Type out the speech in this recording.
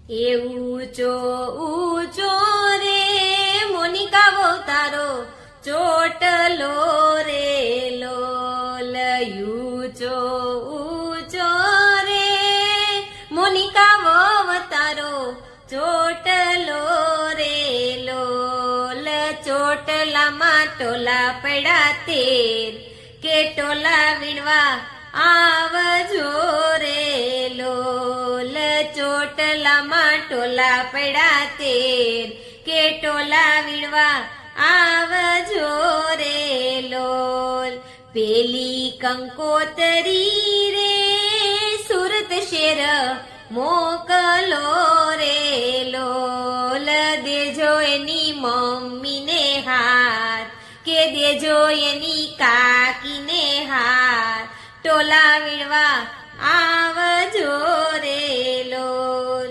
એ ઊંચો ઊંચો રે મોનિકા તારો ચોટલો રે લોલ ઊંચો ઊંચો રે મોનિકા તારો ચોટલો રે લોલ ચોટલામાં ટોલા પડ્યા તેર કે ટોલા વીણવા આવજો રે લોલ ચોટલામાં ટોલા પડ્યા તેર કે ટોલા વીણવા આવજો રે લોલ પેલી કંકોતરી રે સુરત શેર મોકલો રે લોલ દેજો એની મમ્મીને હાથ કે દેજો એની કાકીને હાથ ટોલા વીણવા આવજો રે લોલ